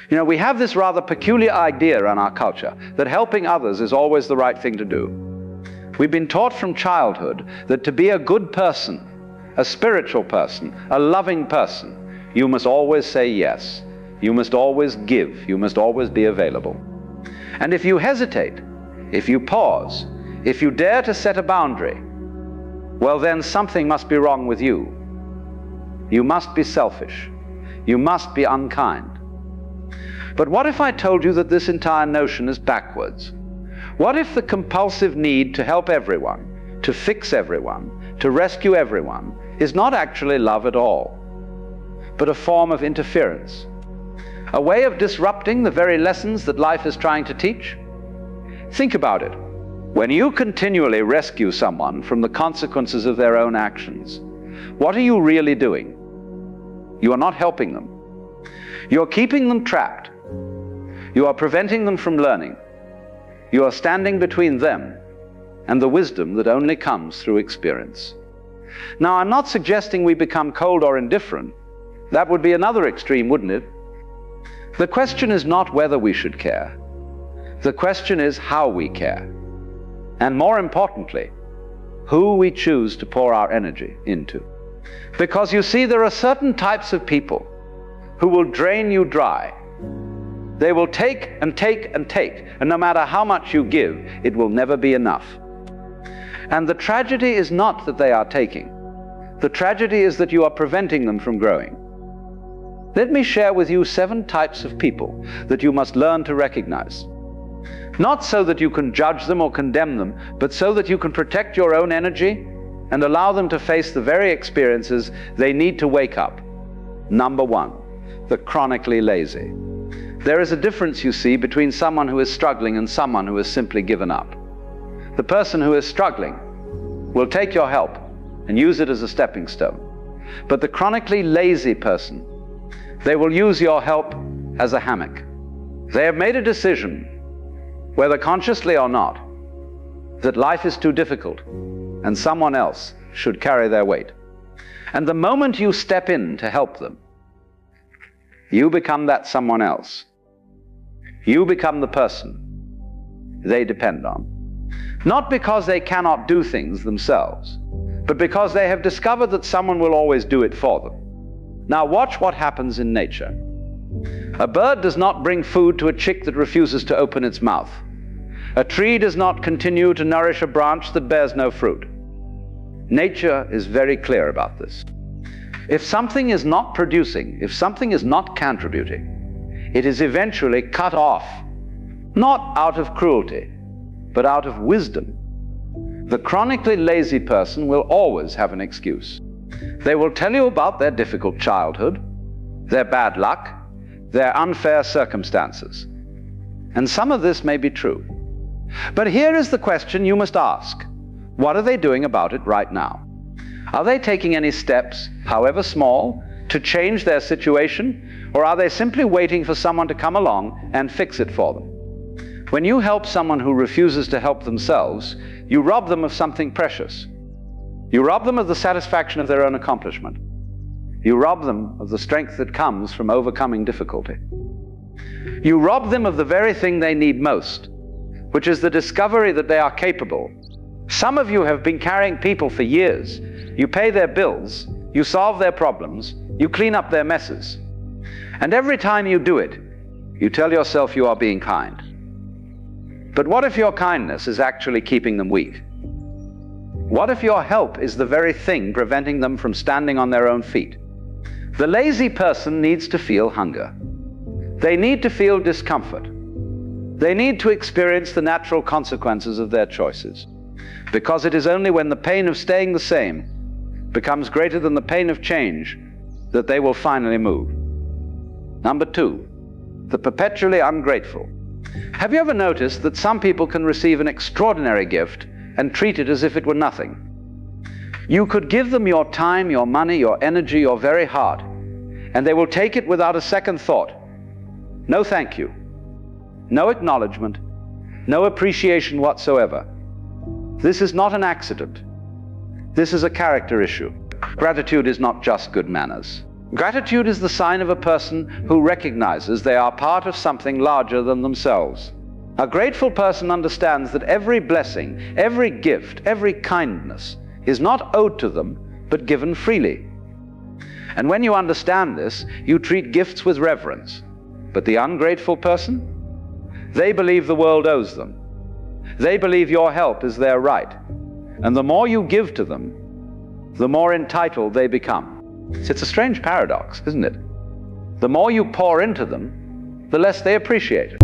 You know, we have this rather peculiar idea in our culture that helping others is always the right thing to do. We've been taught from childhood that to be a good person, a spiritual person, a loving person, you must always say yes. You must always give. You must always be available. And if you hesitate, if you pause, if you dare to set a boundary, well then something must be wrong with you. You must be selfish. You must be unkind. But what if I told you that this entire notion is backwards? What if the compulsive need to help everyone, to fix everyone, to rescue everyone, is not actually love at all, but a form of interference, a way of disrupting the very lessons that life is trying to teach? Think about it. When you continually rescue someone from the consequences of their own actions, what are you really doing? You are not helping them. You are keeping them trapped. You are preventing them from learning. You are standing between them and the wisdom that only comes through experience. Now, I'm not suggesting we become cold or indifferent. That would be another extreme, wouldn't it? The question is not whether we should care. The question is how we care. And more importantly, who we choose to pour our energy into. Because you see, there are certain types of people who will drain you dry. They will take and take and take, and no matter how much you give, it will never be enough. And the tragedy is not that they are taking. The tragedy is that you are preventing them from growing. Let me share with you 7 types of people that you must learn to recognize. Not so that you can judge them or condemn them, but so that you can protect your own energy and allow them to face the very experiences they need to wake up. Number 1, the chronically lazy. There is a difference, you see, between someone who is struggling and someone who has simply given up. The person who is struggling will take your help and use it as a stepping stone. But the chronically lazy person, they will use your help as a hammock. They have made a decision, whether consciously or not, that life is too difficult and someone else should carry their weight. And the moment you step in to help them, you become that someone else. You become the person they depend on. Not because they cannot do things themselves, but because they have discovered that someone will always do it for them. Now watch what happens in nature. A bird does not bring food to a chick that refuses to open its mouth. A tree does not continue to nourish a branch that bears no fruit. Nature is very clear about this. If something is not producing, if something is not contributing, it is eventually cut off, not out of cruelty, but out of wisdom. The chronically lazy person will always have an excuse. They will tell you about their difficult childhood, their bad luck, their unfair circumstances. And some of this may be true. But here is the question you must ask. What are they doing about it right now? Are they taking any steps, however small, to change their situation? Or are they simply waiting for someone to come along and fix it for them? When you help someone who refuses to help themselves, you rob them of something precious. You rob them of the satisfaction of their own accomplishment. You rob them of the strength that comes from overcoming difficulty. You rob them of the very thing they need most, which is the discovery that they are capable. Some of you have been carrying people for years. You pay their bills, you solve their problems, you clean up their messes. And every time you do it, you tell yourself you are being kind. But what if your kindness is actually keeping them weak? What if your help is the very thing preventing them from standing on their own feet? The lazy person needs to feel hunger. They need to feel discomfort. They need to experience the natural consequences of their choices. Because it is only when the pain of staying the same becomes greater than the pain of change that they will finally move. Number 2, the perpetually ungrateful. Have you ever noticed that some people can receive an extraordinary gift and treat it as if it were nothing? You could give them your time, your money, your energy, your very heart, and they will take it without a second thought. No thank you, no acknowledgement, no appreciation whatsoever. This is not an accident. This is a character issue. Gratitude is not just good manners. Gratitude is the sign of a person who recognizes they are part of something larger than themselves. A grateful person understands that every blessing, every gift, every kindness is not owed to them, but given freely. And when you understand this, you treat gifts with reverence. But the ungrateful person? They believe the world owes them. They believe your help is their right. And the more you give to them, the more entitled they become. It's a strange paradox, isn't it? The more you pour into them, the less they appreciate it.